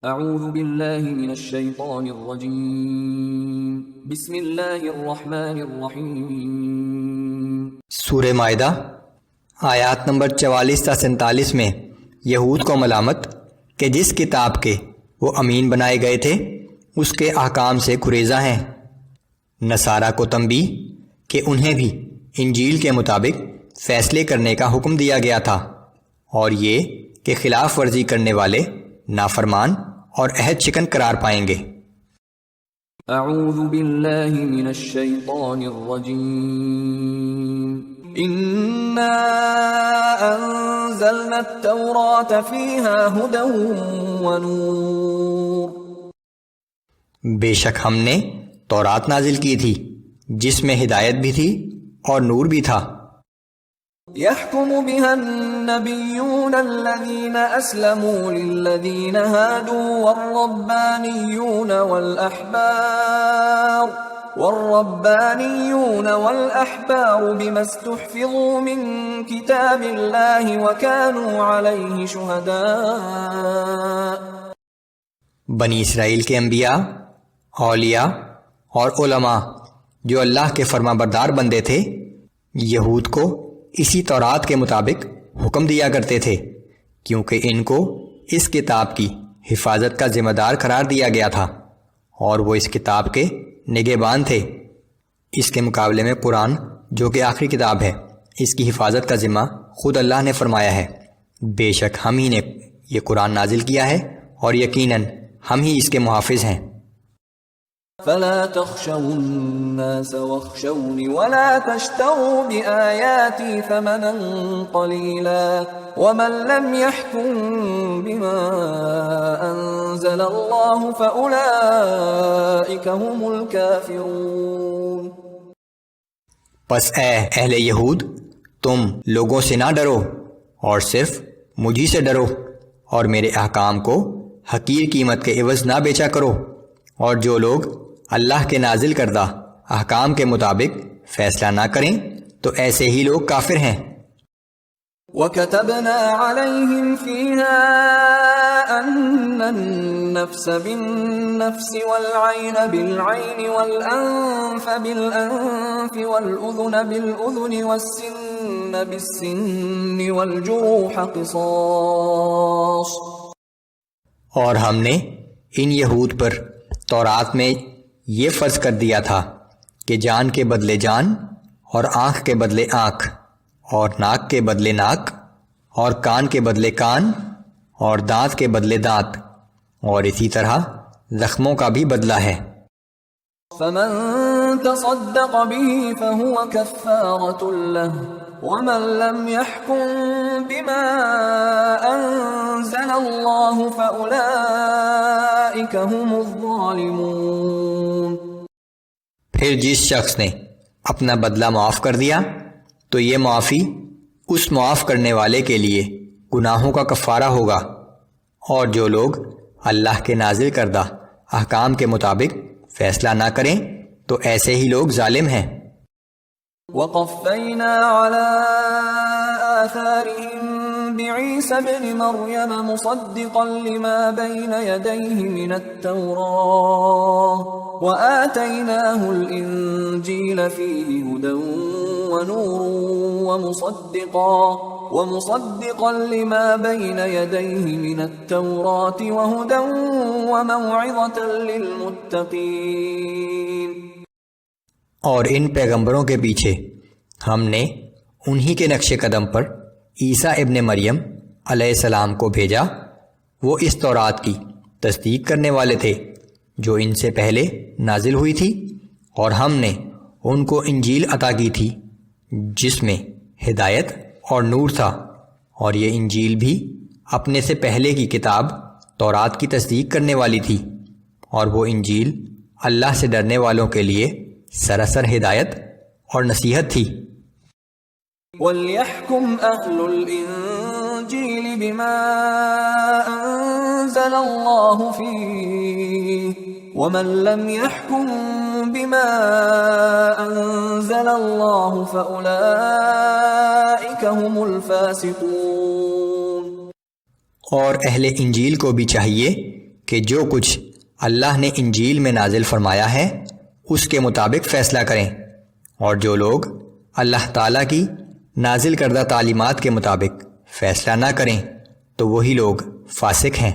اعوذ باللہ من الشیطان الرجیم بسم اللہ الرحمن الرحیم۔ سورہ مائدہ آیات نمبر 44 تا 47 میں یہود کو ملامت کہ جس کتاب کے وہ امین بنائے گئے تھے اس کے احکام سے گریزاں ہیں، نصارہ کو تنبیہ کہ انہیں بھی انجیل کے مطابق فیصلے کرنے کا حکم دیا گیا تھا، اور یہ کہ خلاف ورزی کرنے والے نافرمان اور عہد شکن قرار پائیں گے۔ اعوذ باللہ من الشیطان الرجیم۔ انا انزلنا التوراة فیہا ھدی ونور۔ بے شک ہم نے تورات نازل کی تھی جس میں ہدایت بھی تھی اور نور بھی تھا۔ يحكم بها النبيون الذين أسلموا للذين هادوا والربانيون والأحبار بما استحفظوا من كتاب الله وكانوا عليه شهداء۔ بنی اسرائیل کے انبیاء، اولیاء اور علماء جو اللہ کے فرما بردار بندے تھے، یہود کو اسی تورات کے مطابق حکم دیا کرتے تھے، کیونکہ ان کو اس کتاب کی حفاظت کا ذمہ دار قرار دیا گیا تھا اور وہ اس کتاب کے نگہبان تھے۔ اس کے مقابلے میں قرآن جو کہ آخری کتاب ہے، اس کی حفاظت کا ذمہ خود اللہ نے فرمایا ہے۔ بے شک ہم ہی نے یہ قرآن نازل کیا ہے اور یقیناً ہم ہی اس کے محافظ ہیں۔ فلا تخشوا الناس واخشوني ولا تشتروا بآياتي ثمنا قليلا ومن لم يحكم بما أنزل الله فأولئك هم الكافرون۔ پس اے اہل یہود، تم لوگوں سے نہ ڈرو اور صرف مجھی سے ڈرو، اور میرے احکام کو حقیر قیمت کے عوض نہ بیچا کرو، اور جو لوگ اللہ کے نازل کردہ احکام کے مطابق فیصلہ نہ کریں تو ایسے ہی لوگ کافر ہیں۔ وَكَتَبْنَا عَلَيْهِمْ فِيهَا أَنَّ النَّفْسَ بِالنَّفْسِ وَالْعَيْنَ بِالْعَيْنِ وَالْأَنفَ بِالْأَنفِ وَالْأُذُنَ بِالْأُذُنِ وَالسِّنَّ بِالسِّنِّ وَالْجُرُوحَ قِصَاصٌ۔ اور ہم نے ان یہود پر تورات میں یہ فرض کر دیا تھا کہ جان کے بدلے جان، اور آنکھ کے بدلے آنکھ، اور ناک کے بدلے ناک، اور کان کے بدلے کان، اور دانت کے بدلے دانت، اور اسی طرح زخموں کا بھی بدلہ ہے۔ فمن تصدق به فهو كفارة له ومن لم يحكم بما أنزل الله فأولئك هم الظالمون۔ پھر جس شخص نے اپنا بدلہ معاف کر دیا تو یہ معافی اس معاف کرنے والے کے لیے گناہوں کا کفارہ ہوگا، اور جو لوگ اللہ کے نازل کردہ احکام کے مطابق فیصلہ نہ کریں تو ایسے ہی لوگ ظالم ہیں۔ وَقَفَّيْنَا عَلَىٰ آثَارِهِم بِعِيسَى ابْنِ مَرْيَمَ مُصَدِّقًا لِمَا بَيْنَ يَدَيْهِ مِنَ التَّوْرَاةِ وَآتَيْنَاهُ الْإِنجِيلَ فِيهِ هُدًى وَنُورٌ وَمُصَدِّقًا لِمَا بَيْنَ يَدَيْهِ مِنَ التَّوْرَاةِ وَهُدًى وَمَوْعِظَةً لِلْمُتَّقِينَ۔ اور ان پیغمبروں کے پیچھے ہم نے انہی کے نقش قدم پر عیسیٰ ابن مریم علیہ السلام کو بھیجا۔ وہ اس تورات کی تصدیق کرنے والے تھے جو ان سے پہلے نازل ہوئی تھی، اور ہم نے ان کو انجیل عطا کی تھی جس میں ہدایت اور نور تھا، اور یہ انجیل بھی اپنے سے پہلے کی کتاب تورات کی تصدیق کرنے والی تھی، اور وہ انجیل اللہ سے ڈرنے والوں کے لیے سراسر ہدایت اور نصیحت تھی۔ وَلْيَحْكُمْ أَهْلُ الْإِنجِيلِ بِمَا أَنزَلَ اللَّهُ فِيهِ وَمَن لَّمْ يَحْكُم بِمَا أَنزَلَ اللَّهُ فَأُولَئِكَ هُمُ الْفَاسِقُونَ۔ اور اہل انجیل کو بھی چاہیے کہ جو کچھ اللہ نے انجیل میں نازل فرمایا ہے اس کے مطابق فیصلہ کریں، اور جو لوگ اللہ تعالیٰ کی نازل کردہ تعلیمات کے مطابق فیصلہ نہ کریں تو وہی لوگ فاسق ہیں۔